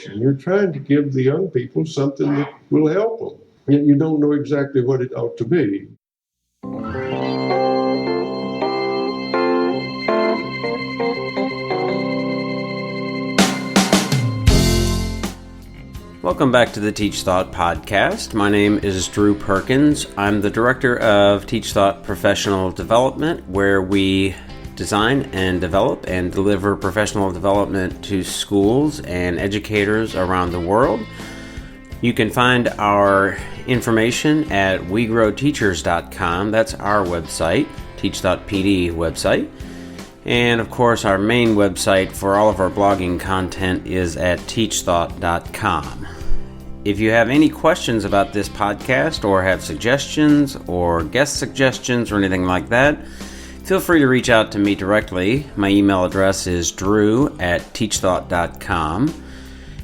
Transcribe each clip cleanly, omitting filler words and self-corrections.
And you're trying to give the young people something that will help them. Yet you don't know exactly what it ought to be. Welcome back to the TeachThought podcast. My name is Drew Perkins. I'm the director of TeachThought Professional Development, where we design and develop and deliver professional development to schools and educators around the world. You can find our information at wegrowteachers.com. That's our website, TeachThought PD website. And of course, our main website for all of our blogging content is at teachthought.com. If you have any questions about this podcast or have suggestions or guest suggestions or anything like that, feel free to reach out to me directly. My email address is drew@teachthought.com.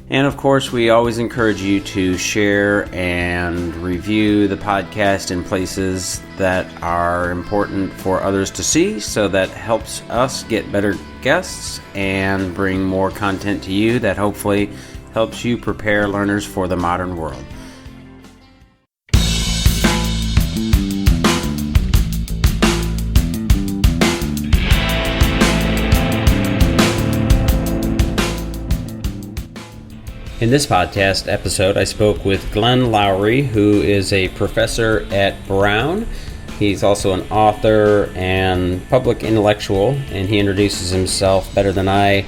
And of course, we always encourage you to share and review the podcast in places that are important for others to see, so that helps us get better guests and bring more content to you that hopefully helps you prepare learners for the modern world. In this podcast episode, I spoke with Glen Loury, who is a professor at Brown. He's also an author and public intellectual, and he introduces himself better than I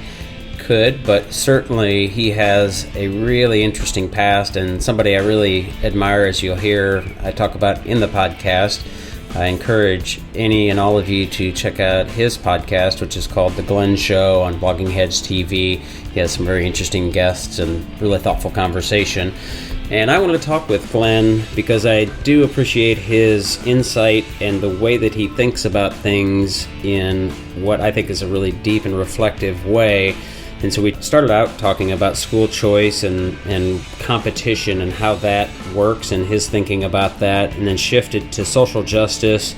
could, but certainly he has a really interesting past and somebody I really admire, as you'll hear I talk about in the podcast. I encourage any and all of you to check out his podcast, which is called The Glen Show on Blogging Heads TV. He has some very interesting guests and really thoughtful conversation. And I want to talk with Glen because I do appreciate his insight and the way that he thinks about things in what I think is a really deep and reflective way. And so we started out talking about school choice and competition and how that works and his thinking about that, and then shifted to social justice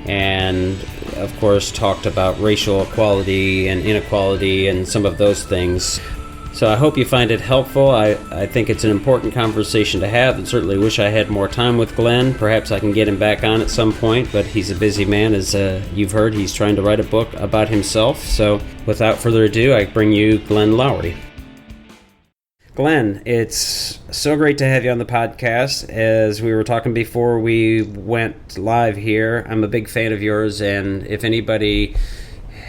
and, of course, talked about racial equality and inequality and some of those things. So I hope you find it helpful. I think it's an important conversation to have, and certainly wish I had more time with Glen. Perhaps I can get him back on at some point, but he's a busy man. As you've heard, he's trying to write a book about himself. So without further ado, I bring you Glen Loury. Glen, it's so great to have you on the podcast. As we were talking before we went live here, I'm a big fan of yours, and if anybody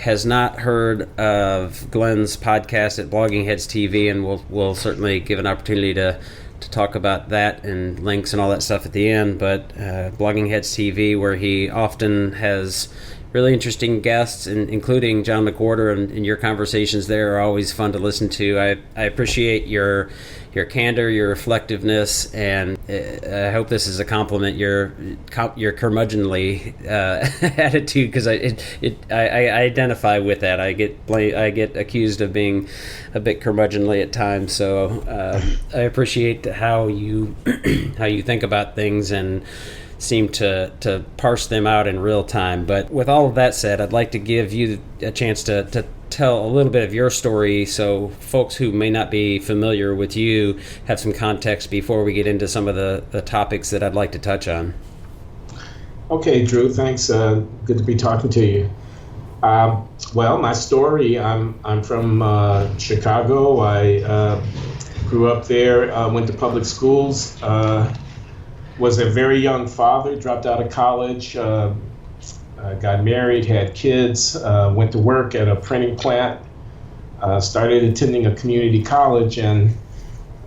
has not heard of Glen's podcast at Blogging Heads TV, and we'll certainly give an opportunity to talk about that and links and all that stuff at the end, but Blogging Heads TV, where he often has really interesting guests, including John McWhorter, and your conversations there are always fun to listen to. I appreciate your candor, your reflectiveness, and I hope this is a compliment. Your curmudgeonly attitude, because I identify with that. I get accused of being a bit curmudgeonly at times. So I appreciate how you think about things and seem to parse them out in real time. But with all of that said, I'd like to give you a chance to tell a little bit of your story, so folks who may not be familiar with you have some context before we get into some of the topics that I'd like to touch on. Okay, Drew, thanks. Good to be talking to you. Well, my story, I'm from Chicago. I grew up there, went to public schools, was a very young father, dropped out of college, got married, had kids, went to work at a printing plant, started attending a community college, and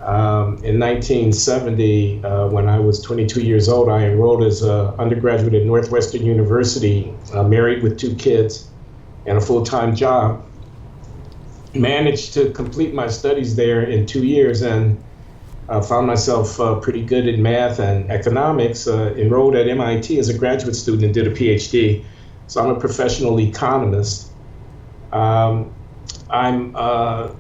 in 1970, when I was 22 years old, I enrolled as an undergraduate at Northwestern University, married with 2 kids and a full-time job. Managed to complete my studies there in 2 years, and found myself pretty good at math and economics, enrolled at MIT as a graduate student and did a PhD. So I'm a professional economist. I'm a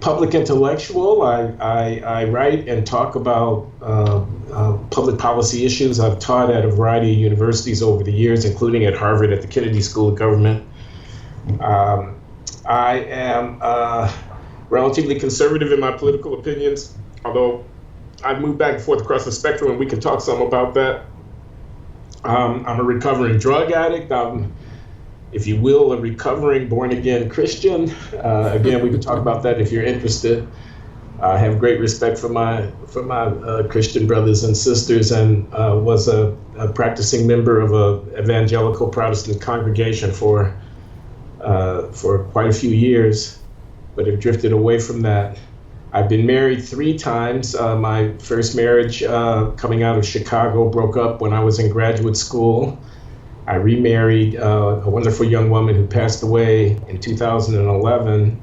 public intellectual. I write and talk about public policy issues. I've taught at a variety of universities over the years, including at Harvard at the Kennedy School of Government. I am relatively conservative in my political opinions, although I've moved back and forth across the spectrum, and we can talk some about that. I'm a recovering drug addict. I'm, if you will, a recovering born-again Christian. Again, we can talk about that if you're interested. I have great respect for my Christian brothers and sisters, and was a practicing member of a evangelical Protestant congregation for quite a few years, but have drifted away from that. I've been married 3 times. My first marriage, coming out of Chicago, broke up when I was in graduate school. I remarried a wonderful young woman who passed away in 2011.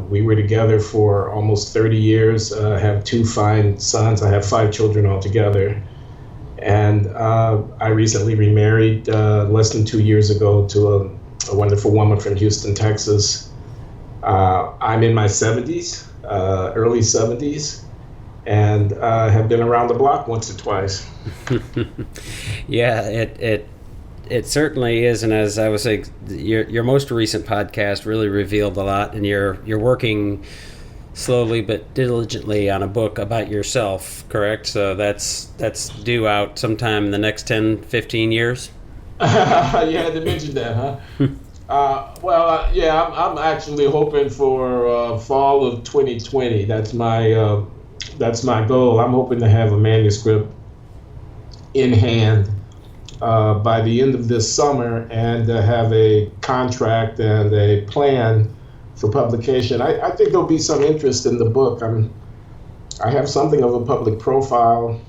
We were together for almost 30 years. I have 2 fine sons. I have 5 children altogether. And I recently remarried less than 2 years ago to a wonderful woman from Houston, Texas. I'm in my 70s, early 70s, and have been around the block once or twice. Yeah, it certainly is, and as I was saying, your most recent podcast really revealed a lot, and you're working slowly but diligently on a book about yourself, correct? So that's due out sometime in the next 10, 15 years? You had to mention that, huh? Yeah, I'm actually hoping for fall of 2020. That's my goal. I'm hoping to have a manuscript in hand by the end of this summer, and have a contract and a plan for publication. I think there'll be some interest in the book. I have something of a public profile,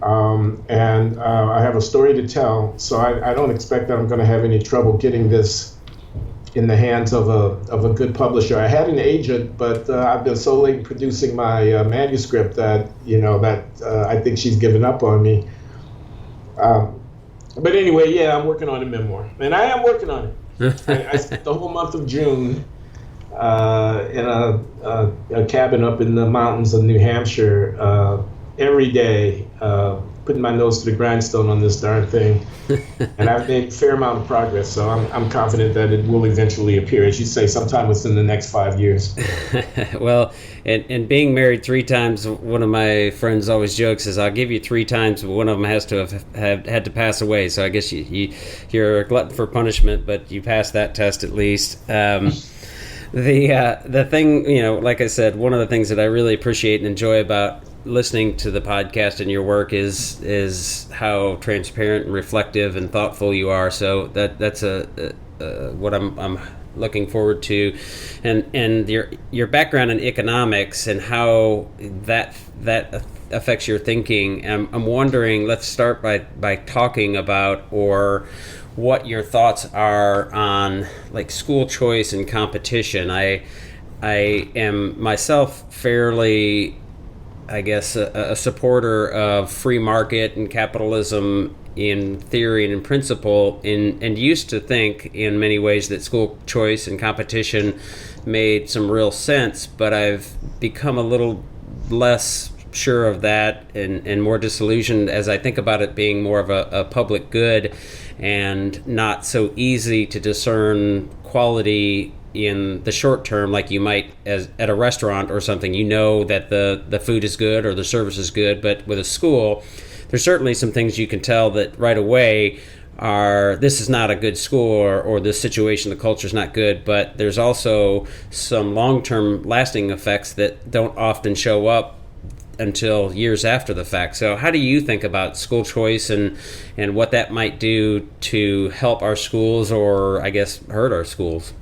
and I have a story to tell, so I don't expect that I'm going to have any trouble getting this in the hands of a good publisher. I had an agent, but I've been so late in producing my manuscript that I think she's given up on me. But anyway, yeah, I'm working on a memoir, and I am working on it. I spent the whole month of June in a cabin up in the mountains of New Hampshire, every day, putting my nose to the grindstone on this darn thing. And I've made a fair amount of progress, so I'm confident that it will eventually appear, as you say, sometime within the next 5 years. Well, and being married 3 times, one of my friends always jokes is, I'll give you 3 times, but one of them has to have had to pass away. So I guess you're a glutton for punishment, but you passed that test at least. The thing, like I said, one of the things that I really appreciate and enjoy about listening to the podcast and your work is how transparent and reflective and thoughtful you are. So that's what I'm looking forward to, and your background in economics and how that affects your thinking. I'm wondering, let's start by talking about, or what your thoughts are on, like, school choice and competition. I am myself fairly, I guess, a supporter of free market and capitalism in theory and in principle, and used to think in many ways that school choice and competition made some real sense, but I've become a little less sure of that and more disillusioned as I think about it being more of a public good and not so easy to discern quality in the short term, like you might as at a restaurant or something. That the food is good or the service is good, but with a school, there's certainly some things you can tell that right away are, this is not a good school, or this situation, the culture is not good, but there's also some long-term lasting effects that don't often show up until years after the fact. So how do you think about school choice and what that might do to help our schools, or I guess hurt our schools?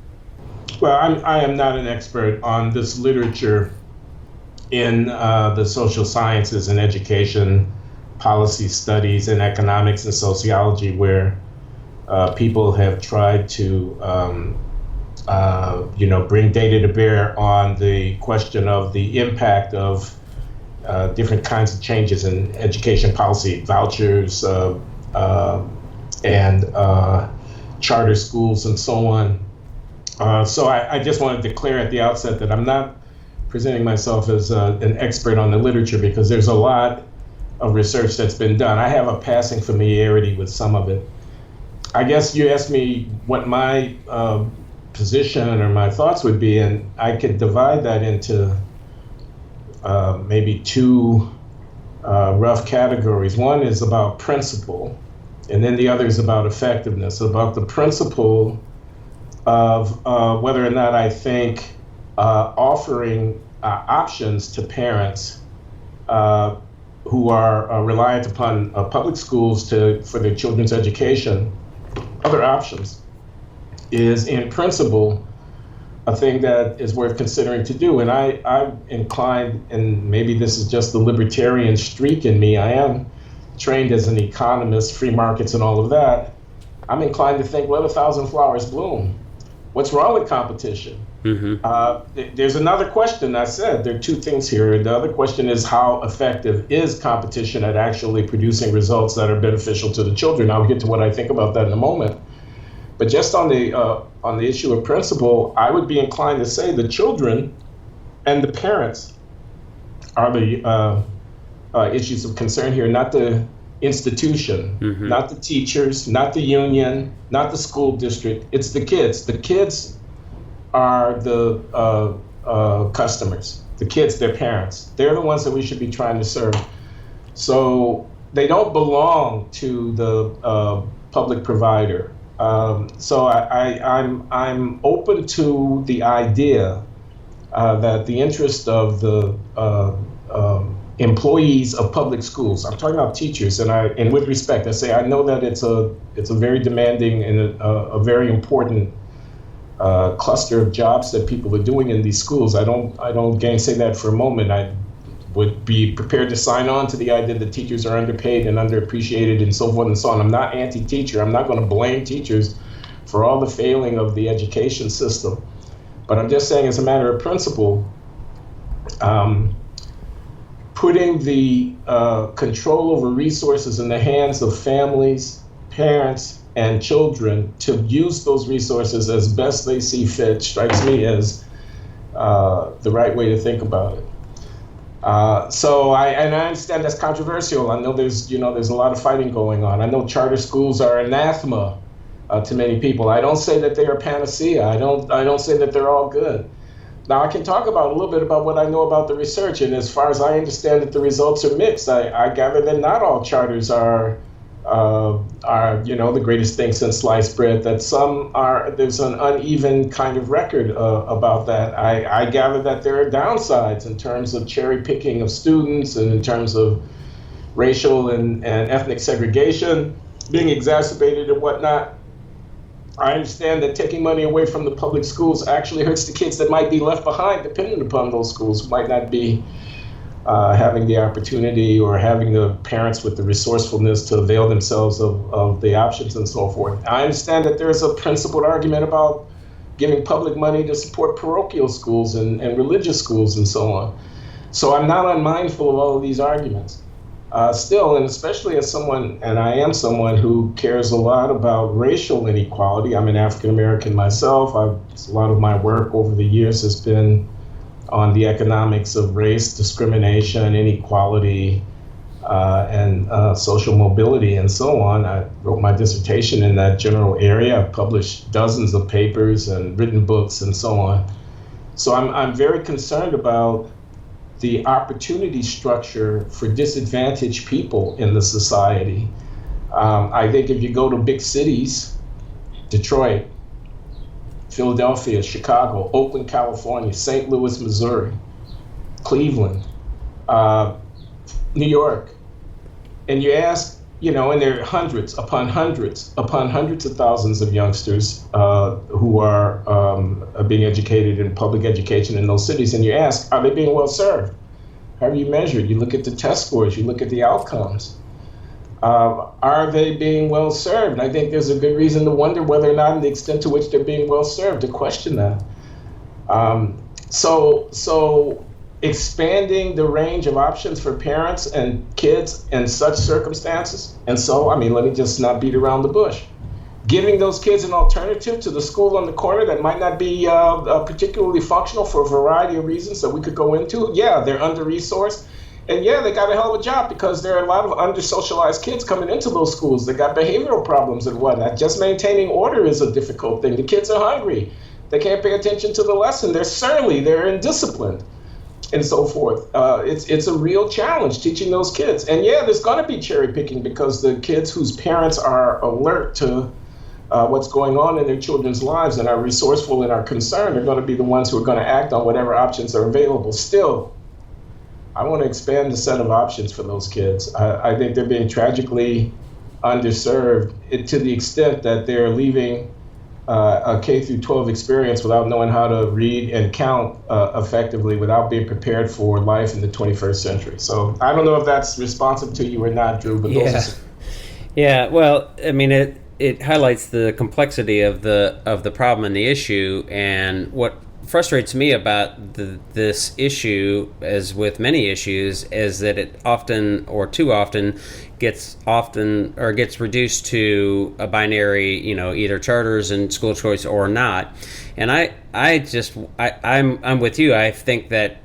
Well, I am not an expert on this literature in the social sciences and education, policy studies, and economics and sociology, where people have tried to bring data to bear on the question of the impact of different kinds of changes in education policy, vouchers, and charter schools, and so on. So I just want to declare at the outset that I'm not presenting myself as an expert on the literature, because there's a lot of research that's been done. I have a passing familiarity with some of it. I guess you asked me what my position or my thoughts would be, and I could divide that into maybe two rough categories. One is about principle, and then the other is about effectiveness. About the principle of whether or not I think offering options to parents who are reliant upon public schools for their children's education, other options, is in principle a thing that is worth considering to do. And I'm inclined, and maybe this is just the libertarian streak in me, I am trained as an economist, free markets and all of that. I'm inclined to think, let 1,000 flowers bloom. What's wrong with competition? Mm-hmm. There's another question. I said there are two things here. The other question is, how effective is competition at actually producing results that are beneficial to the children? I'll get to what I think about that in a moment. But just on the issue of principle, I would be inclined to say the children and the parents are the issues of concern here, not the institution, mm-hmm. not the teachers, not the union, not the school district. It's the kids. The kids are the customers. The kids, their parents. They're the ones that we should be trying to serve. So they don't belong to the public provider. So I'm open to the idea that the interest of the employees of public schools, I'm talking about teachers, and with respect, I say I know that it's a very demanding and a very important cluster of jobs that people are doing in these schools. I don't gainsay that for a moment. I would be prepared to sign on to the idea that teachers are underpaid and underappreciated and so forth and so on. I'm not anti-teacher. I'm not going to blame teachers for all the failing of the education system. But I'm just saying, as a matter of principle, putting the control over resources in the hands of families, parents, and children to use those resources as best they see fit strikes me as the right way to think about it. So I understand that's controversial. I know there's a lot of fighting going on. I know charter schools are anathema to many people. I don't say that they are panacea. I don't say that they're all good. Now I can talk about a little bit about what I know about the research, and as far as I understand that the results are mixed. I gather that not all charters are the greatest thing since sliced bread, that some are, there's an uneven kind of record about that. I gather that there are downsides in terms of cherry picking of students and in terms of racial and ethnic segregation being exacerbated and whatnot. I understand that taking money away from the public schools actually hurts the kids that might be left behind, dependent upon those schools, who might not be having the opportunity or having the parents with the resourcefulness to avail themselves of the options and so forth. I understand that there's a principled argument about giving public money to support parochial schools and religious schools and so on. So I'm not unmindful of all of these arguments. Still, and especially as someone, and I am someone who cares a lot about racial inequality. I'm an African American myself. A lot of my work over the years has been on the economics of race, discrimination, inequality, and social mobility and so on. I wrote my dissertation in that general area. I've published dozens of papers and written books and so on. So I'm very concerned about the opportunity structure for disadvantaged people in the society. I think if you go to big cities, Detroit, Philadelphia, Chicago, Oakland, California, St. Louis, Missouri, Cleveland, New York, and you ask, and there are hundreds upon hundreds of thousands of youngsters who are being educated in public education in those cities, and you ask, are they being well served? How are you measured? You look at the test scores, you look at the outcomes. Are they being well served? And I think there's a good reason to wonder whether or not, and the extent to which they're being well served, to question that. So expanding the range of options for parents and kids in such circumstances. And so, let me just not beat around the bush. Giving those kids an alternative to the school on the corner that might not be particularly functional for a variety of reasons that we could go into. Yeah, they're under-resourced. And yeah, they got a hell of a job because there are a lot of under-socialized kids coming into those schools. They got behavioral problems and whatnot. Just maintaining order is a difficult thing. The kids are hungry. They can't pay attention to the lesson. They're surly. They're indisciplined, and so forth. It's a real challenge teaching those kids. And yeah, there's going to be cherry picking because the kids whose parents are alert to what's going on in their children's lives and are resourceful and are concerned are going to be the ones who are going to act on whatever options are available. Still, I want to expand the set of options for those kids. I think they're being tragically underserved to the extent that they're leaving a K through 12 experience without knowing how to read and count effectively, without being prepared for life in the 21st century. So I don't know if that's responsive to you or not, Drew, but Yeah, well, I mean, it highlights the complexity of the problem and the issue, and what frustrates me about this issue, as with many issues, is that it often, or too often, gets reduced to a binary, either charters and school choice or not. And I'm with you. I think that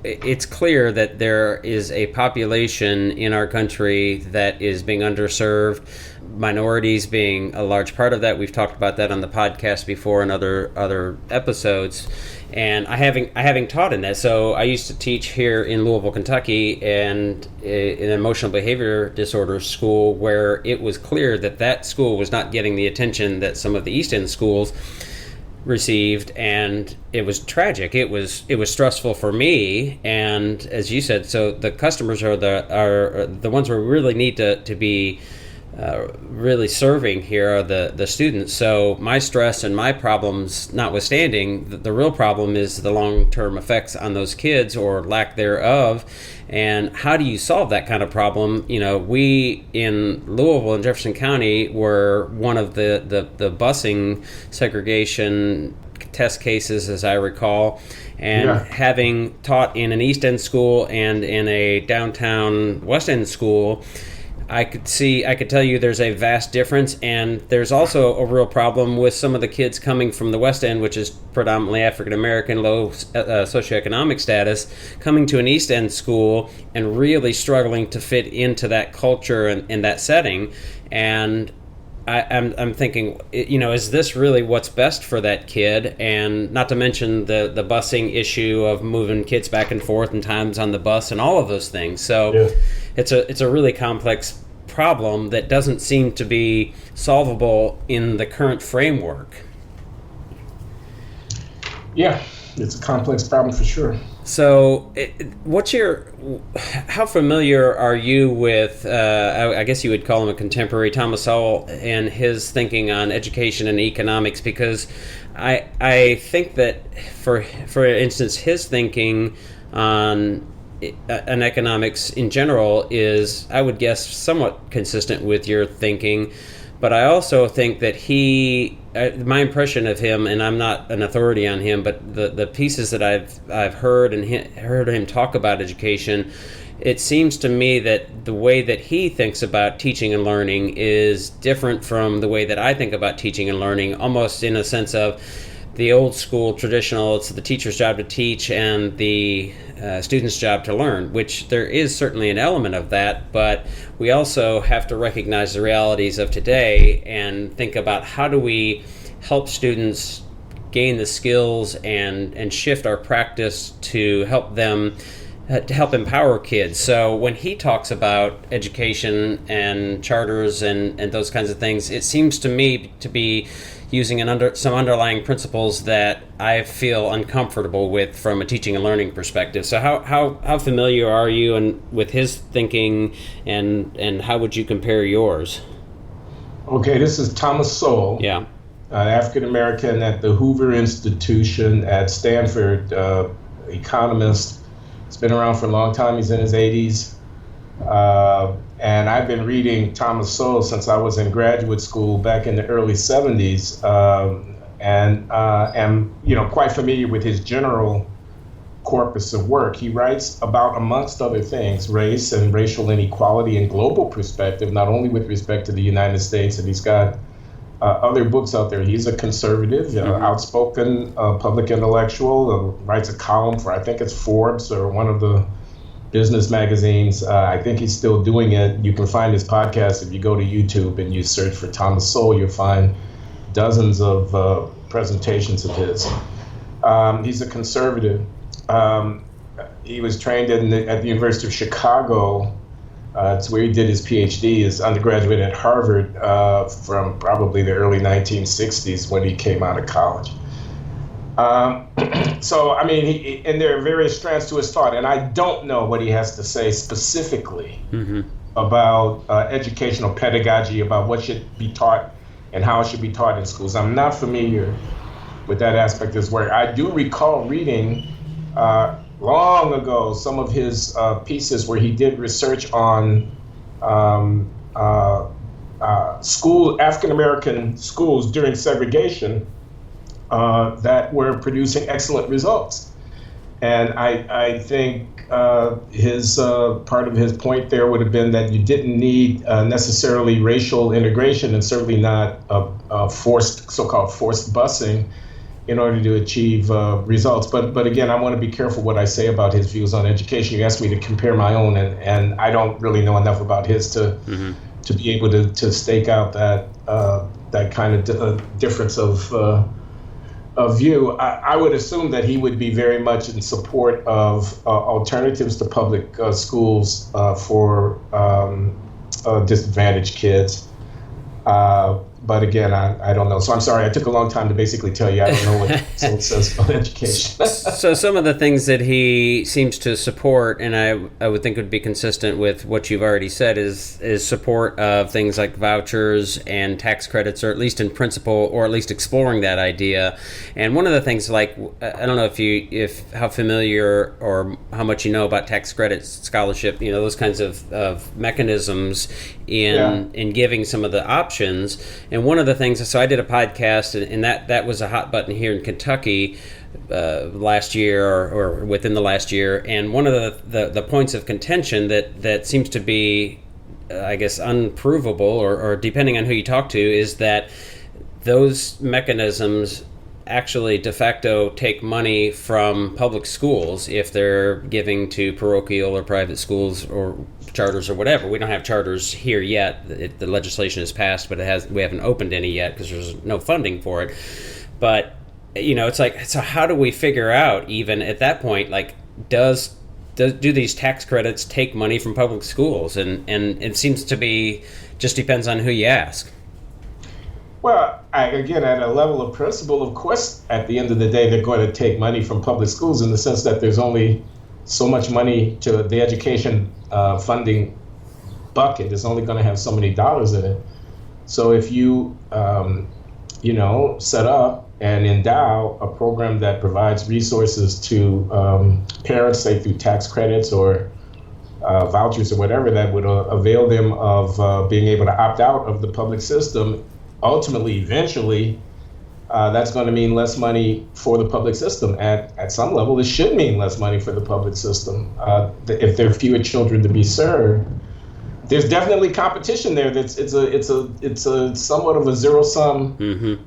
it's clear that there is a population in our country that is being underserved, minorities being a large part of that. We've talked about that on the podcast before in other episodes. And I having taught in that. So I used to teach here in Louisville, Kentucky, and in an emotional behavior disorders school, where it was clear that school was not getting the attention that some of the East End schools received, and it was tragic. It was stressful for me, and as you said, so the customers are the ones we really need to be really serving here are the students. So my stress and my problems notwithstanding, the real problem is the long-term effects on those kids, or lack thereof. And how do you solve that kind of problem? We in Louisville and Jefferson County were one of the busing segregation test cases, as I recall. And having taught in an East End school and in a downtown West End school, I could tell you there's a vast difference, and there's also a real problem with some of the kids coming from the West End, which is predominantly African American, low socioeconomic status, coming to an East End school and really struggling to fit into that culture and that setting. And I'm thinking, is this really what's best for that kid? And not to mention the busing issue of moving kids back and forth and times on the bus and all of those things. So it's a really complex problem that doesn't seem to be solvable in the current framework. Yeah, it's a complex problem for sure. So, how familiar are you with, I guess you would call him a contemporary, Thomas Sowell, and his thinking on education and economics? Because I think that, for instance, his thinking on economics in general is, I would guess, somewhat consistent with your thinking. But I also think that my impression of him, and I'm not an authority on him, but the pieces that I've heard and heard him talk about education, it seems to me that the way that he thinks about teaching and learning is different from the way that I think about teaching and learning, almost in a sense of the old school traditional, it's the teacher's job to teach and the student's job to learn, which there is certainly an element of that, but we also have to recognize the realities of today and think about how do we help students gain the skills and shift our practice to help them, to help empower kids. So when he talks about education and charters and those kinds of things, it seems to me to be using some underlying principles that I feel uncomfortable with from a teaching and learning perspective. So how familiar are you with his thinking, and how would you compare yours? Okay, this is Thomas Sowell. Yeah. African American at the Hoover Institution at Stanford, economist. He's been around for a long time. He's in his 80s. And I've been reading Thomas Sowell since I was in graduate school back in the early 70s, and am quite familiar with his general corpus of work. He writes about, amongst other things, race and racial inequality in global perspective, not only with respect to the United States, and he's got other books out there. He's a conservative, outspoken public intellectual, writes a column for, I think it's Forbes or one of the business magazines. I think he's still doing it. You can find his podcast if you go to YouTube and you search for Thomas Sowell. You'll find dozens of presentations of his. He's a conservative. He was trained at the University of Chicago. It's where he did his PhD, his undergraduate at Harvard, from probably the early 1960s when he came out of college. So, I mean, and there are various strands to his thought, and I don't know what he has to say specifically about educational pedagogy, about what should be taught and how it should be taught in schools. I'm not familiar with that aspect of his work. I do recall reading long ago some of his pieces where he did research on African-American schools during segregation that were producing excellent results. And I think his part of his point there would have been that you didn't need necessarily racial integration, and certainly not so-called forced busing, in order to achieve results. But again, I want to be careful what I say about his views on education. You asked me to compare my own, and I don't really know enough about his to be able to stake out that kind of difference of view. I would assume that he would be very much in support of alternatives to public schools for disadvantaged kids. But again, I don't know. So I'm sorry, I took a long time to basically tell you I don't know what it says about education. So some of the things that he seems to support, and I would think would be consistent with what you've already said, is support of things like vouchers and tax credits, or at least in principle, or at least exploring that idea. And one of the things, like, I don't know if how familiar or how much you know about tax credits, scholarship, those kinds of mechanisms in giving some of the options. And one of the things, so I did a podcast, and that was a hot button here in Kentucky last year or within the last year. And one of the points of contention that seems to be, I guess, unprovable, or depending on who you talk to, is that those mechanisms actually de facto take money from public schools if they're giving to parochial or private schools or charters or whatever. We don't have charters here yet. The legislation is passed, but we haven't opened any yet because there's no funding for it. But it's like, so how do we figure out, even at that point, like, do these tax credits take money from public schools? And it seems to be, just depends on who you ask. Well, again, at a level of principle, of course, at the end of the day, they're going to take money from public schools, in the sense that there's only so much money to the education funding bucket. Is only going to have so many dollars in it. So if you, set up and endow a program that provides resources to parents, say through tax credits or vouchers or whatever, that would avail them of being able to opt out of the public system, ultimately, eventually, that's going to mean less money for the public system. At some level, it should mean less money for the public system. If there are fewer children to be served, there's definitely competition there. It's a somewhat of a zero-sum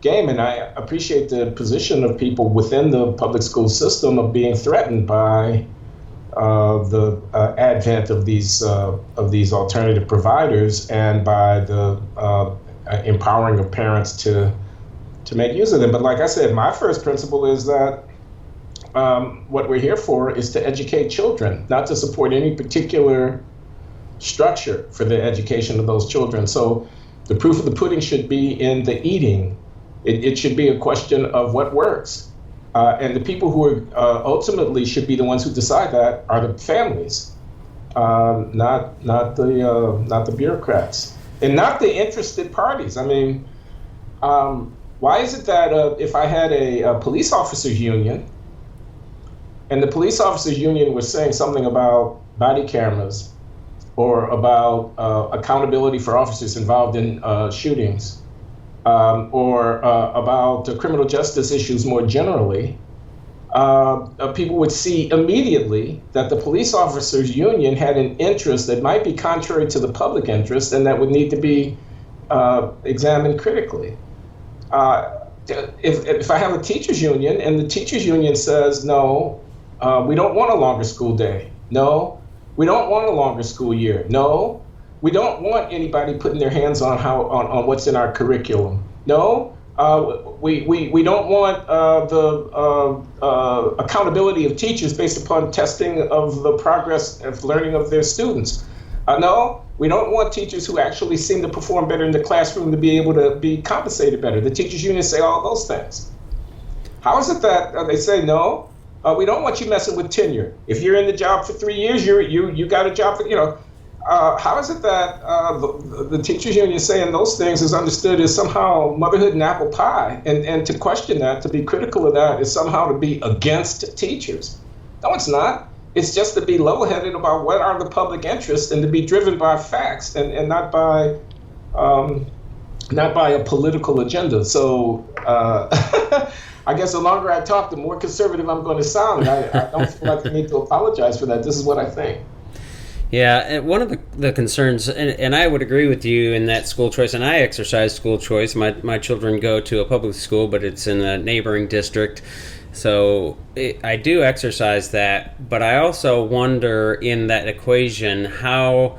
game, and I appreciate the position of people within the public school system of being threatened by the advent of these alternative providers, and by the empowering of parents to make use of them. But like I said, my first principle is that what we're here for is to educate children, not to support any particular structure for the education of those children. So the proof of the pudding should be in the eating. It should be a question of what works. And the people who are ultimately should be the ones who decide that are the families, not the bureaucrats. And not the interested parties. I mean, why is it that if I had a police officers union, and the police officers union was saying something about body cameras, or about accountability for officers involved in shootings, or about criminal justice issues more generally, people would see immediately that the police officers union had an interest that might be contrary to the public interest, and that would need to be examined critically. If I have a teachers union, and the teachers union says, no, we don't want a longer school day. No, we don't want a longer school year. No, we don't want anybody putting their hands on what's in our curriculum. No, we don't want the accountability of teachers based upon testing of the progress of learning of their students. No, we don't want teachers who actually seem to perform better in the classroom to be able to be compensated better. The teachers union say all those things. How is it that they say no? We don't want you messing with tenure. If you're in the job for 3 years, you got a job for, how is it that the teachers union saying those things is understood as somehow motherhood and apple pie? And to question that, to be critical of that, is somehow to be against teachers. No, it's not. It's just to be level-headed about what are the public interests and to be driven by facts and not by a political agenda. So I guess the longer I talk, the more conservative I'm going to sound. I don't feel like I need to apologize for that. This is what I think. Yeah, and one of the concerns, and I would agree with you in that school choice, and I exercise school choice. My children go to a public school, but it's in a neighboring district. So I do exercise that, but I also wonder in that equation how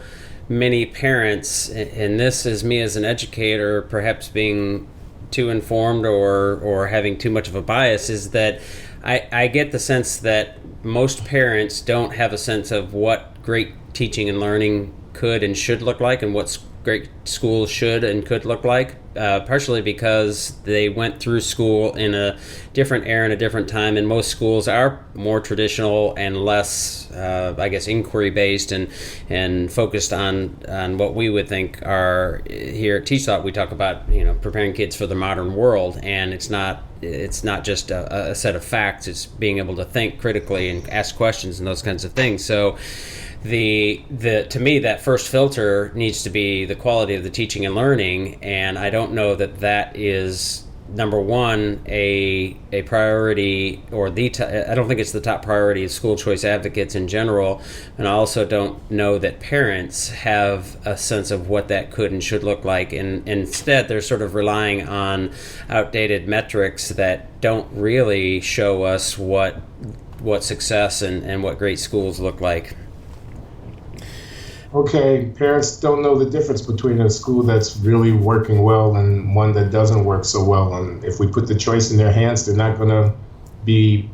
many parents, and this is me as an educator perhaps being too informed or having too much of a bias, is that I get the sense that most parents don't have a sense of what great teaching and learning could and should look like and what great schools should and could look like, partially because they went through school in a different era and a different time, and most schools are more traditional and less, inquiry-based and focused on what we would think are, here at TeachThought, we talk about, preparing kids for the modern world, and it's not just a set of facts, it's being able to think critically and ask questions and those kinds of things. So to me, that first filter needs to be the quality of the teaching and learning, and I don't know that is number one a priority, or I don't think it's the top priority of school choice advocates in general, and I also don't know that parents have a sense of what that could and should look like, and instead they're sort of relying on outdated metrics that don't really show us what success and what great schools look like. Okay, parents don't know the difference between a school that's really working well and one that doesn't work so well. And if we put the choice in their hands, they're not going to be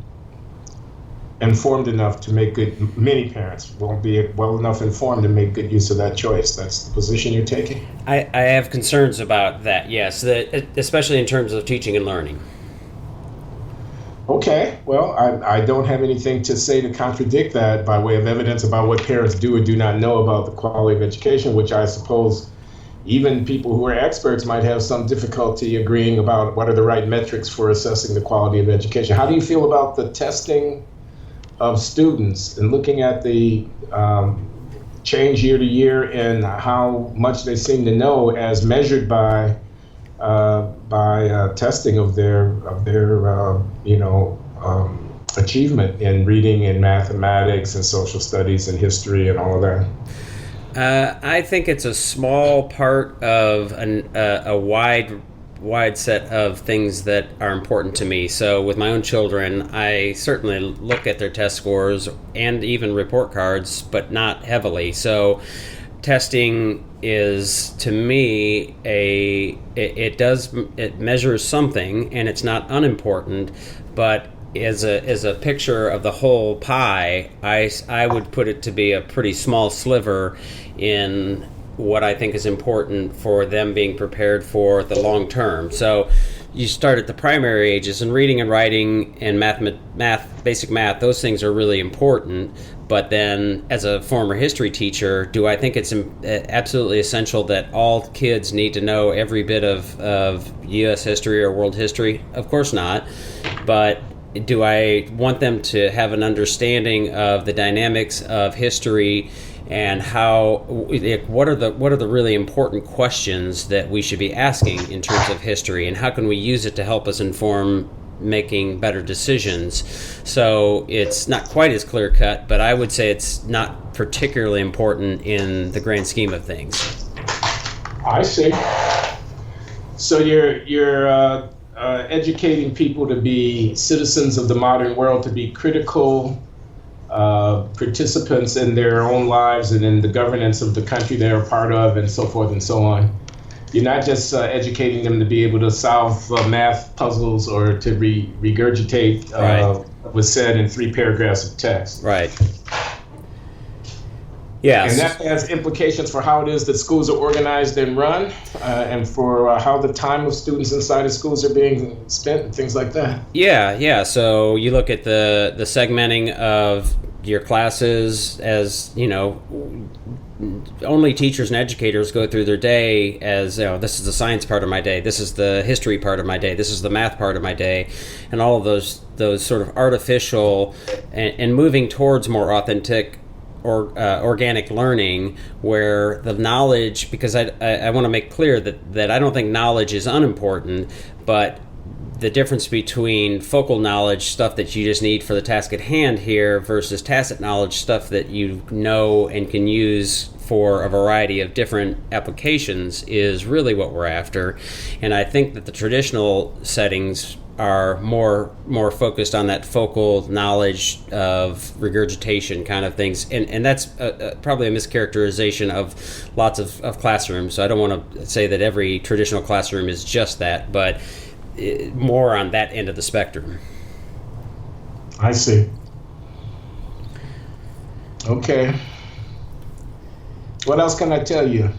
informed enough to make good. Many parents won't be well enough informed to make good use of that choice. That's the position you're taking? I have concerns about that, yes, especially in terms of teaching and learning. Okay, well, I don't have anything to say to contradict that by way of evidence about what parents do or do not know about the quality of education, which I suppose even people who are experts might have some difficulty agreeing about what are the right metrics for assessing the quality of education. How do you feel about the testing of students and looking at the change year to year and how much they seem to know as measured by testing of their achievement in reading and mathematics and social studies and history and all of that? I think it's a small part of a wide set of things that are important to me. So with my own children, I certainly look at their test scores and even report cards, but not heavily. So testing is, to me, it measures something, and it's not unimportant, but as a picture of the whole pie, I would put it to be a pretty small sliver in what I think is important for them being prepared for the long term. So you start at the primary ages, and reading and writing and basic math, those things are really important. But then, as a former history teacher, do I think it's absolutely essential that all kids need to know every bit of U.S. history or world history? Of course not. But do I want them to have an understanding of the dynamics of history and what are the really important questions that we should be asking in terms of history, and how can we use it to help us inform making better decisions? So it's not quite as clear cut, but I would say it's not particularly important in the grand scheme of things. I see. So you're educating people to be citizens of the modern world, to be critical participants in their own lives and in the governance of the country they're a part of, and so forth and so on. You're not just educating them to be able to solve math puzzles or to regurgitate what was said in 3 paragraphs of text. Right. Yeah. And that has implications for how it is that schools are organized and run, and for how the time of students inside of schools are being spent and things like that. Yeah. So you look at the segmenting of your classes as, only teachers and educators go through their day as, this is the science part of my day, this is the history part of my day, this is the math part of my day, and all of those sort of artificial and moving towards more authentic or organic learning, where the knowledge, because I want to make clear that I don't think knowledge is unimportant, but the difference between focal knowledge, stuff that you just need for the task at hand here, versus tacit knowledge, stuff that you know and can use for a variety of different applications, is really what we're after. And I think that the traditional settings are more focused on that focal knowledge of regurgitation kind of things, and that's probably a mischaracterization of lots of classrooms. So I don't want to say that every traditional classroom is just that, but more on that end of the spectrum. I see. Okay. What else can I tell you?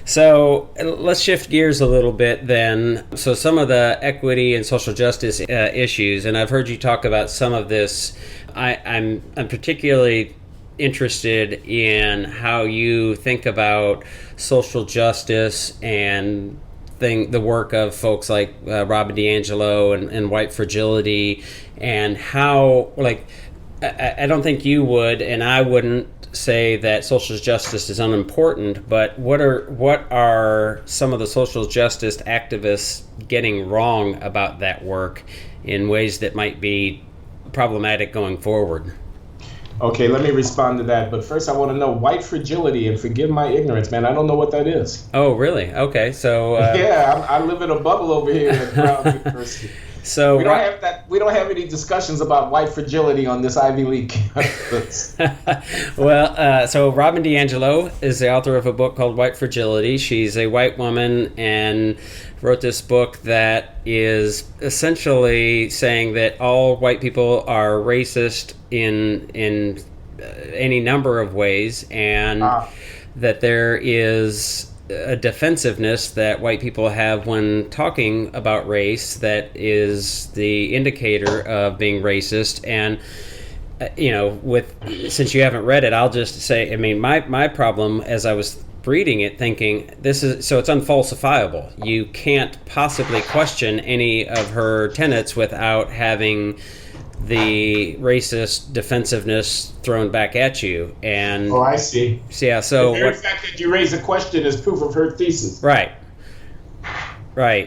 So let's shift gears a little bit then. So some of the equity and social justice issues, and I've heard you talk about some of this. I'm particularly interested in how you think about social justice and the work of folks like Robin DiAngelo and White Fragility, and how, I don't think you would, and I wouldn't say that social justice is unimportant, but what are some of the social justice activists getting wrong about that work in ways that might be problematic going forward? Okay, let me respond to that. But first, I want to know White Fragility, and forgive my ignorance, man. I don't know what that is. Oh, really? Okay, so yeah, I live in a bubble over here at Brown University. So we don't have any discussions about White Fragility on this Ivy League campus. Well, so Robin DiAngelo is the author of a book called White Fragility. She's a white woman and wrote this book that is essentially saying that all white people are racist in any number of ways, and that there is a defensiveness that white people have when talking about race that is the indicator of being racist. And since you haven't read it, I'll just say, I mean, my problem as I was reading it, thinking it's unfalsifiable. You can't possibly question any of her tenets without having the racist defensive-ness thrown back at you. And I see. Yeah, so the very fact that you raise a question is proof of her thesis. Right.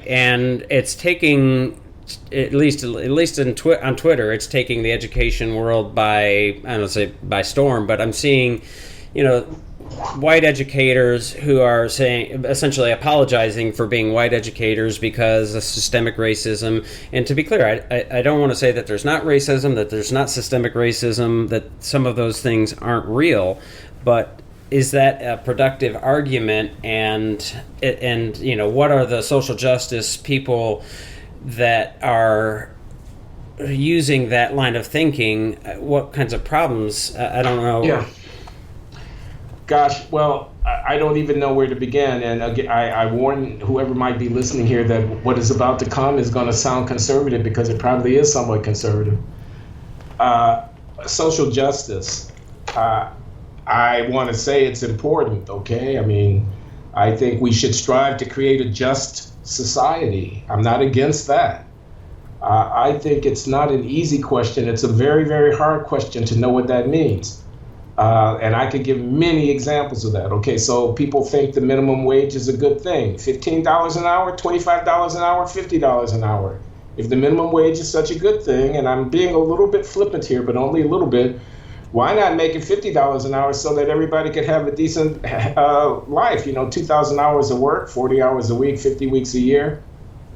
And it's taking, at least on Twitter, it's taking the education world by storm. But I'm seeing, white educators who are saying, essentially apologizing for being white educators because of systemic racism. And to be clear, I don't want to say that there's not racism, that there's not systemic racism, that some of those things aren't real, but is that a productive argument? And what are the social justice people that are using that line of thinking? What kinds of problems? I don't know. Yeah. Gosh, well, I don't even know where to begin. And again, I warn whoever might be listening here that what is about to come is going to sound conservative, because it probably is somewhat conservative. Social justice. I want to say it's important, okay? I mean, I think we should strive to create a just society. I'm not against that. I think it's not an easy question. It's a very, very hard question to know what that means. And I could give many examples of that. Okay, so people think the minimum wage is a good thing. $15 an hour, $25 an hour, $50 an hour. If the minimum wage is such a good thing, and I'm being a little bit flippant here, but only a little bit, why not make it $50 an hour so that everybody could have a decent life? 2,000 hours of work, 40 hours a week, 50 weeks a year,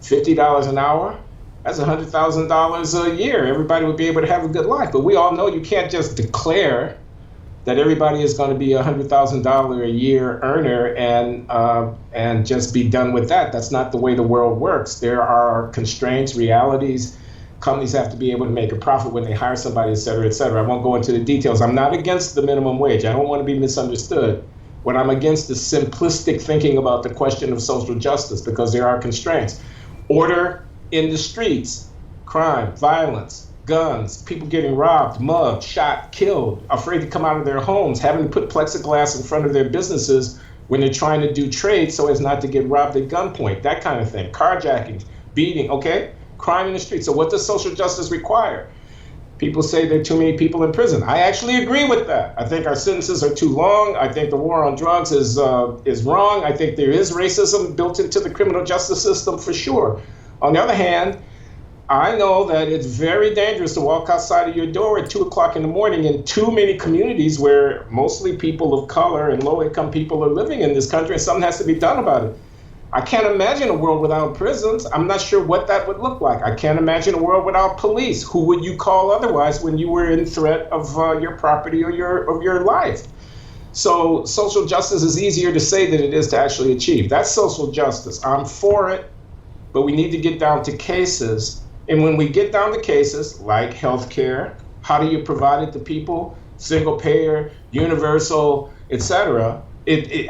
$50 an hour. That's $100,000 a year. Everybody would be able to have a good life. But we all know you can't just declare that everybody is going to be $100,000 a year earner and just be done with that. That's not the way the world works. There are constraints, realities. Companies have to be able to make a profit when they hire somebody, et cetera, et cetera. I won't go into the details. I'm not against the minimum wage. I don't want to be misunderstood. What I'm against is simplistic thinking about the question of social justice, because there are constraints. Order in the streets, crime, violence, guns, people getting robbed, mugged, shot, killed, afraid to come out of their homes, having to put plexiglass in front of their businesses when they're trying to do trade so as not to get robbed at gunpoint, that kind of thing. Carjacking, beating, okay? Crime in the streets. So what does social justice require? People say there are too many people in prison. I actually agree with that. I think our sentences are too long. I think the war on drugs is wrong. I think there is racism built into the criminal justice system for sure. On the other hand, I know that it's very dangerous to walk outside of your door at 2 o'clock in the morning in too many communities where mostly people of color and low-income people are living in this country, and something has to be done about it. I can't imagine a world without prisons. I'm not sure what that would look like. I can't imagine a world without police. Who would you call otherwise when you were in threat of your property or your life? So social justice is easier to say than it is to actually achieve. That's social justice. I'm for it, but we need to get down to cases. And when we get down to cases like healthcare, how do you provide it to people? Single payer, universal, etc.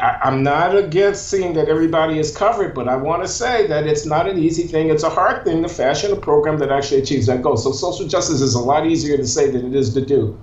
I'm not against seeing that everybody is covered, but I want to say that it's not an easy thing. It's a hard thing to fashion a program that actually achieves that goal. So social justice is a lot easier to say than it is to do.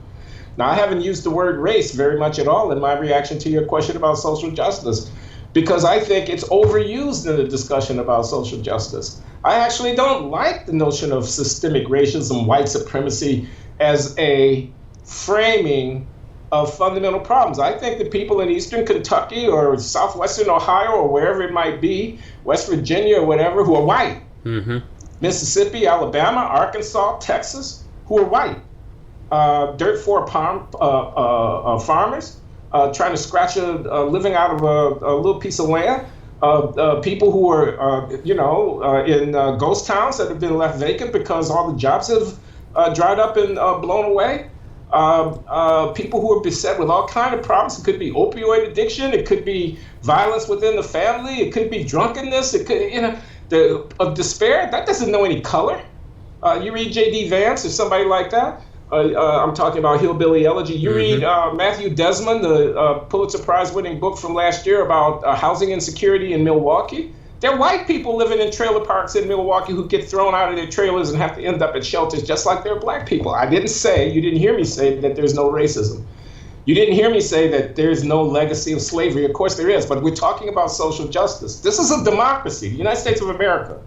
Now, I haven't used the word race very much at all in my reaction to your question about social justice, because I think it's overused in the discussion about social justice. I actually don't like the notion of systemic racism, white supremacy as a framing of fundamental problems. I think the people in Eastern Kentucky or Southwestern Ohio or wherever it might be, West Virginia or whatever, who are white, Mississippi, Alabama, Arkansas, Texas, who are white, dirt floor farmers trying to scratch a living out of a little piece of land, people who are, in ghost towns that have been left vacant because all the jobs have dried up and blown away. People who are beset with all kinds of problems. It could be opioid addiction. It could be violence within the family. It could be drunkenness. It could, of despair. That doesn't know any color. You read J.D. Vance or somebody like that. I'm talking about Hillbilly Elegy. You read Matthew Desmond, the Pulitzer Prize-winning book from last year about housing insecurity in Milwaukee. There are white people living in trailer parks in Milwaukee who get thrown out of their trailers and have to end up at shelters just like there are black people. You didn't hear me say that there's no racism. You didn't hear me say that there's no legacy of slavery. Of course there is, but we're talking about social justice. This is a democracy. The United States of America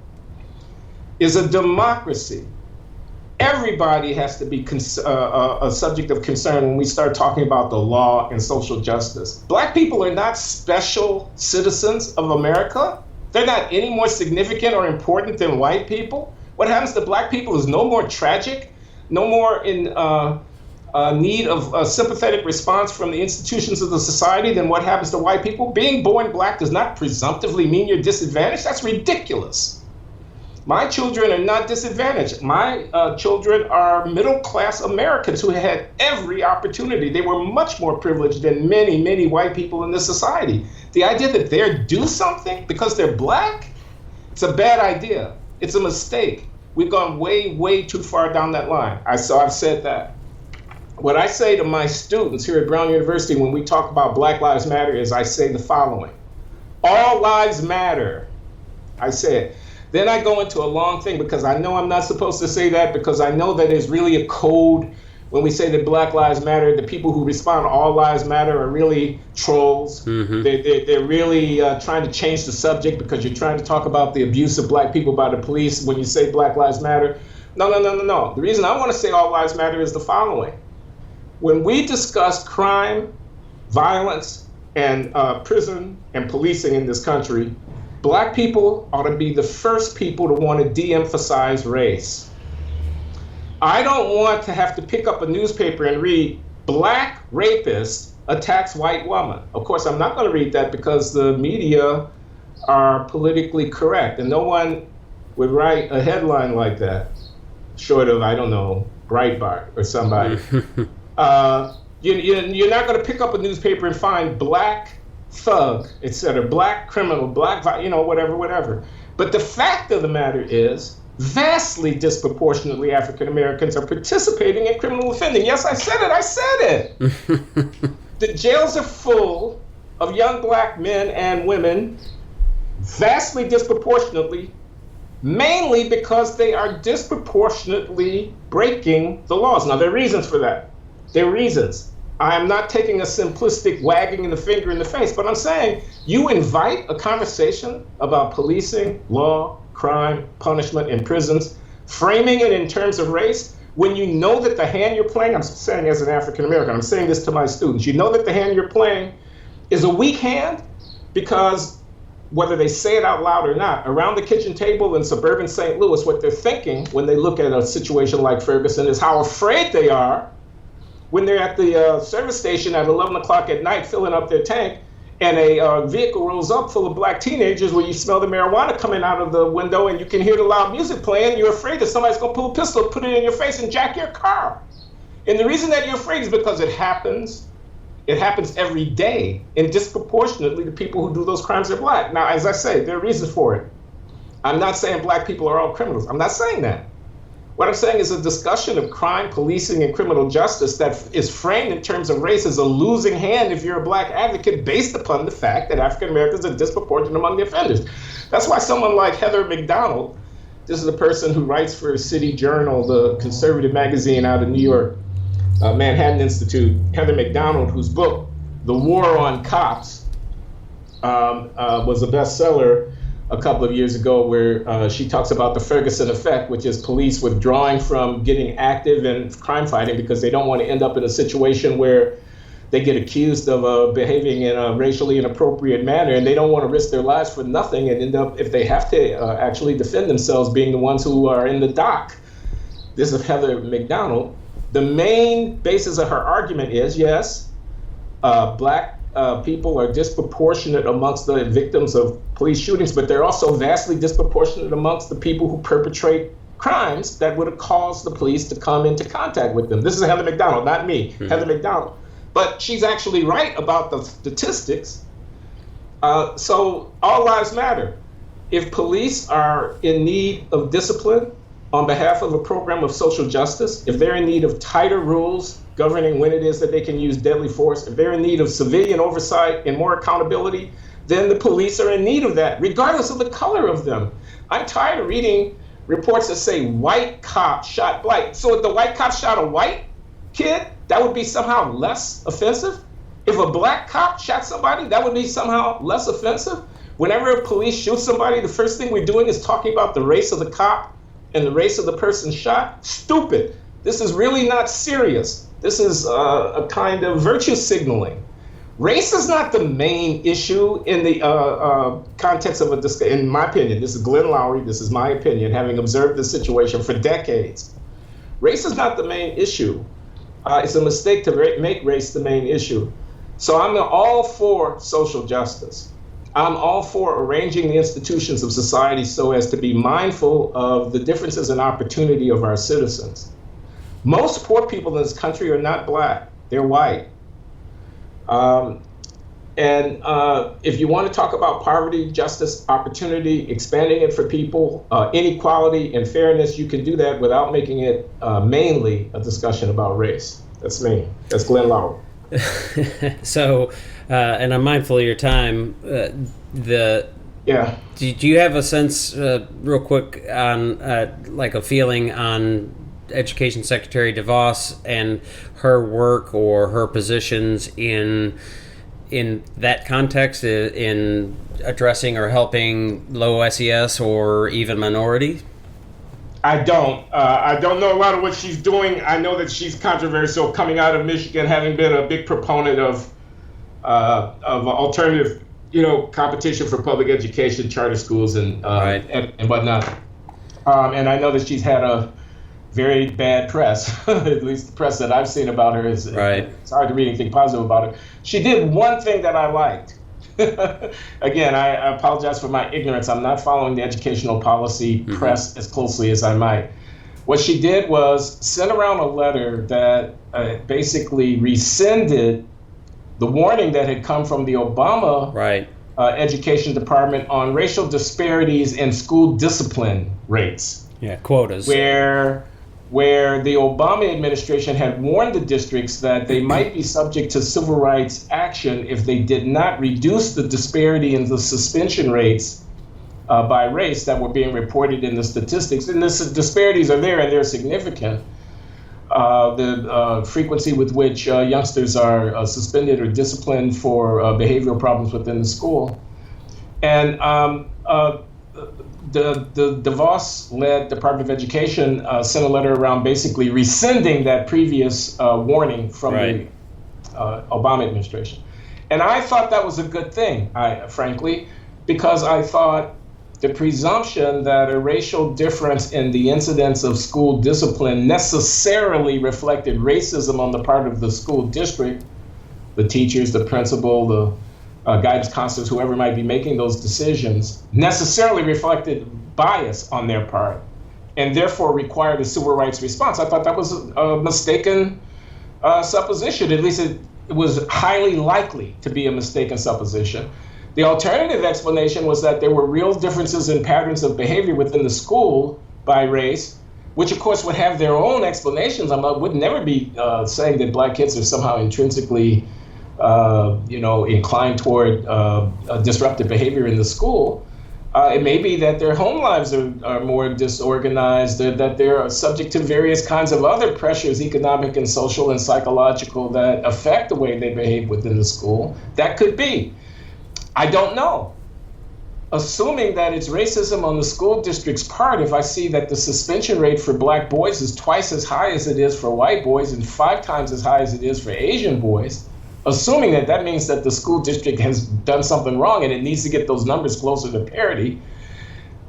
is a democracy. Everybody has to be a subject of concern when we start talking about the law and social justice. Black people are not special citizens of America. They're not any more significant or important than white people. What happens to black people is no more tragic, no more in need of a sympathetic response from the institutions of the society than what happens to white people. Being born black does not presumptively mean you're disadvantaged. That's ridiculous. My children are not disadvantaged. My children are middle-class Americans who had every opportunity. They were much more privileged than many, many white people in this society. The idea that they're due something because they're black, it's a bad idea. It's a mistake. We've gone way, way too far down that line. So I've said that. What I say to my students here at Brown University when we talk about Black Lives Matter is I say the following. All lives matter. I say it. Then I go into a long thing because I know I'm not supposed to say that, because I know that there's really a code when we say that Black Lives Matter. The people who respond to all lives matter are really trolls. They're really trying to change the subject because you're trying to talk about the abuse of black people by the police when you say Black Lives Matter. No. The reason I want to say all lives matter is the following. When we discuss crime, violence, and prison and policing in this country, black people ought to be the first people to want to de-emphasize race. I don't want to have to pick up a newspaper and read black rapist attacks white woman. Of course, I'm not going to read that because the media are politically correct, and no one would write a headline like that, short of, I don't know, Breitbart or somebody. You're not going to pick up a newspaper and find black thug, etc., black criminal, black, whatever. But the fact of the matter is, vastly disproportionately African Americans are participating in criminal offending. Yes, I said it. The jails are full of young black men and women, vastly disproportionately, mainly because they are disproportionately breaking the laws. Now, there are reasons for that. There are reasons. I am not taking a simplistic wagging the finger in the face, but I'm saying you invite a conversation about policing, law, crime, punishment in prisons, framing it in terms of race, when you know that the hand you're playing, I'm saying as an African American, I'm saying this to my students, you know that the hand you're playing is a weak hand, because whether they say it out loud or not, around the kitchen table in suburban St. Louis, what they're thinking when they look at a situation like Ferguson is how afraid they are when they're at the service station at 11 o'clock at night filling up their tank, and a vehicle rolls up full of black teenagers where you smell the marijuana coming out of the window and you can hear the loud music playing, you're afraid that somebody's gonna pull a pistol, put it in your face and jack your car. And the reason that you're afraid is because it happens every day, and disproportionately the people who do those crimes are black. Now, as I say, there are reasons for it. I'm not saying black people are all criminals. I'm not saying that. What I'm saying is a discussion of crime, policing, and criminal justice that is framed in terms of race is a losing hand if you're a black advocate, based upon the fact that African Americans are disproportionate among the offenders. That's why someone like Heather McDonald, this is a person who writes for City Journal, the conservative magazine out of New York, Manhattan Institute, Heather McDonald, whose book, The War on Cops, was a bestseller a couple of years ago, where she talks about the Ferguson Effect, which is police withdrawing from getting active in crime fighting because they don't want to end up in a situation where they get accused of behaving in a racially inappropriate manner, and they don't want to risk their lives for nothing and end up, if they have to actually defend themselves, being the ones who are in the dock. This is Heather McDonald. The main basis of her argument is, yes, black people are disproportionate amongst the victims of police shootings, but they're also vastly disproportionate amongst the people who perpetrate crimes that would have caused the police to come into contact with them. This is Heather McDonald, not me, Heather McDonald. But she's actually right about the statistics. So all lives matter. If police are in need of discipline on behalf of a program of social justice, if they're in need of tighter rules governing when it is that they can use deadly force, if they're in need of civilian oversight and more accountability, then the police are in need of that, regardless of the color of them. I'm tired of reading reports that say white cop shot black. So if the white cop shot a white kid, that would be somehow less offensive? If a black cop shot somebody, that would be somehow less offensive? Whenever a police shoots somebody, the first thing we're doing is talking about the race of the cop and the race of the person shot? Stupid. This is really not serious. This is a kind of virtue signaling. Race is not the main issue in the context of a discussion. In my opinion, this is Glen Loury, this is my opinion, having observed this situation for decades. Race is not the main issue. It's a mistake to make race the main issue. So I'm all for social justice. I'm all for arranging the institutions of society so as to be mindful of the differences in opportunity of our citizens. Most poor people in this country are not black, they're white. If you want to talk about poverty, justice, opportunity, expanding it for people, inequality and fairness, you can do that without making it mainly a discussion about race. That's me. That's Glen Loury. So, and I'm mindful of your time. Do you have a sense, real quick, on like a feeling on Education Secretary DeVos and her work or her positions in that context, in addressing or helping low SES or even minority? I don't know a lot of what she's doing. I know that she's controversial, coming out of Michigan, having been a big proponent of alternative, competition for public education, charter schools, and whatnot. And I know that she's had a very bad press, at least the press that I've seen about her is It's hard to read anything positive about her. She did one thing that I liked. Again, I apologize for my ignorance. I'm not following the educational policy press as closely as I might. what she did was send around a letter that basically rescinded the warning that had come from the Obama Education Department on racial disparities in school discipline rates. Yeah, quotas. Where the Obama administration had warned the districts that they might be subject to civil rights action if they did not reduce the disparity in the suspension rates by race that were being reported in the statistics. And the disparities are there, and they're significant. The frequency with which youngsters are suspended or disciplined for behavioral problems within the school. And the DeVos-led Department of Education sent a letter around basically rescinding that previous warning from the Obama administration. And I thought that was a good thing, frankly, because I thought the presumption that a racial difference in the incidence of school discipline necessarily reflected racism on the part of the school district, the teachers, the principal, the guidance counselors, whoever might be making those decisions, necessarily reflected bias on their part and therefore required a civil rights response. I thought that was a mistaken supposition. At least it was highly likely to be a mistaken supposition. The alternative explanation was that there were real differences in patterns of behavior within the school by race, which of course would have their own explanations. I would never be saying that black kids are somehow intrinsically inclined toward disruptive behavior in the school. It may be that their home lives are more disorganized, that they're subject to various kinds of other pressures, economic and social and psychological, that affect the way they behave within the school. That could be. I don't know. Assuming that it's racism on the school district's part, if I see that the suspension rate for black boys is twice as high as it is for white boys and 5 times as high as it is for Asian boys, assuming that means that the school district has done something wrong and it needs to get those numbers closer to parity,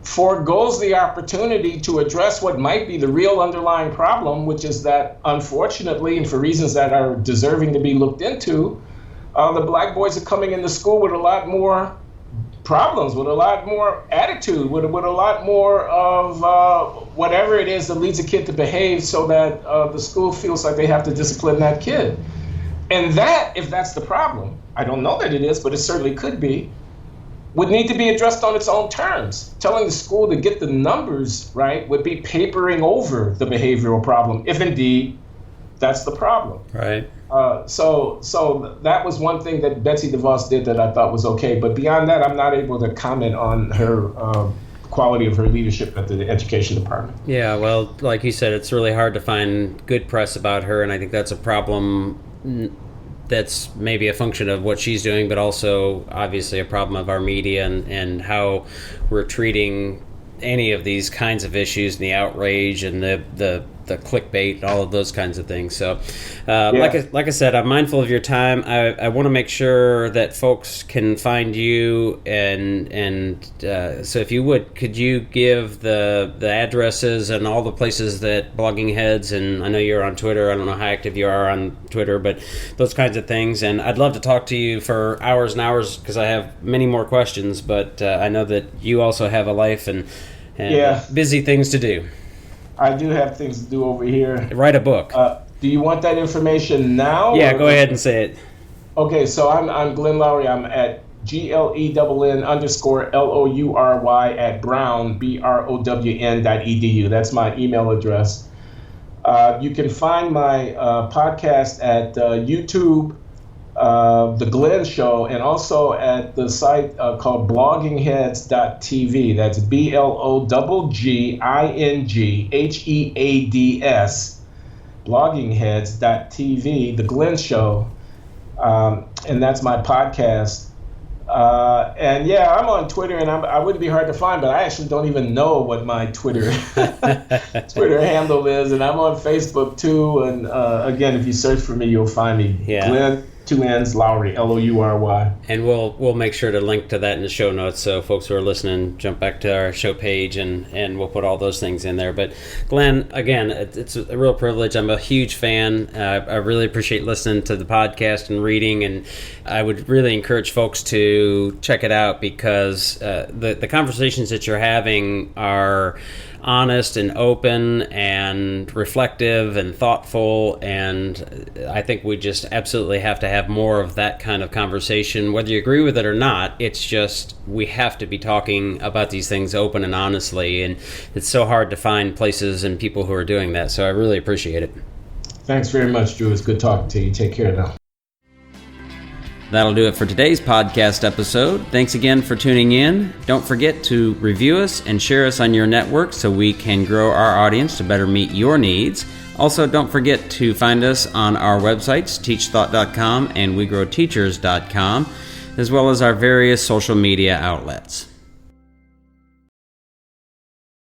forgoes the opportunity to address what might be the real underlying problem, which is that, unfortunately, and for reasons that are deserving to be looked into, the black boys are coming into school with a lot more problems, with a lot more attitude, with a lot more of whatever it is that leads a kid to behave so that the school feels like they have to discipline that kid. And that, if that's the problem, I don't know that it is, but it certainly could be, would need to be addressed on its own terms. Telling the school to get the numbers right would be papering over the behavioral problem, if indeed that's the problem. Right. So that was one thing that Betsy DeVos did that I thought was okay. But beyond that, I'm not able to comment on her quality of her leadership at the education department. Yeah, well, like you said, it's really hard to find good press about her, and I think that's a problem that's maybe a function of what she's doing, but also obviously a problem of our media and how we're treating any of these kinds of issues and the outrage and the clickbait and all of those kinds of things. So like I said, I'm mindful of your time. I want to make sure that folks can find you, and so if you would, could you give the addresses and all the places that Blogging Heads, and I know you're on Twitter, I don't know how active you are on Twitter, but those kinds of things. And I'd love to talk to you for hours and hours because I have many more questions, but I know that you also have a life and busy things to do. I do have things to do over here. Write a book. Do you want that information now? Yeah, go ahead and say it. Okay, so I'm Glen Loury. I'm at GLENN_LOURY at Brown, BROWN.edu. That's my email address. You can find my podcast at YouTube, The Glen Show, and also at the site called bloggingheads.tv. That's BLOGGINGHEADS, bloggingheads.tv, The Glen Show. And that's my podcast. And yeah, I'm on Twitter, and I wouldn't be hard to find, but I actually don't even know what my Twitter handle is. And I'm on Facebook too. And again, if you search for me, you'll find me. Yeah. Glen, 2 N's, Loury, Loury. And we'll make sure to link to that in the show notes, so folks who are listening jump back to our show page, and we'll put all those things in there. But Glen, again, it's a real privilege. I'm a huge fan. I really appreciate listening to the podcast and reading, and I would really encourage folks to check it out because the conversations that you're having are honest and open and reflective and thoughtful, and I think we just absolutely have to have more of that kind of conversation. Whether you agree with it or not, it's just we have to be talking about these things open and honestly, and it's so hard to find places and people who are doing that, so I really appreciate it. Thanks very much, Drew. It's good talking to you. Take care now. That'll do it for today's podcast episode. Thanks again for tuning in. Don't forget to review us and share us on your network so we can grow our audience to better meet your needs. Also, don't forget to find us on our websites, TeachThought.com and WeGrowTeachers.com, as well as our various social media outlets.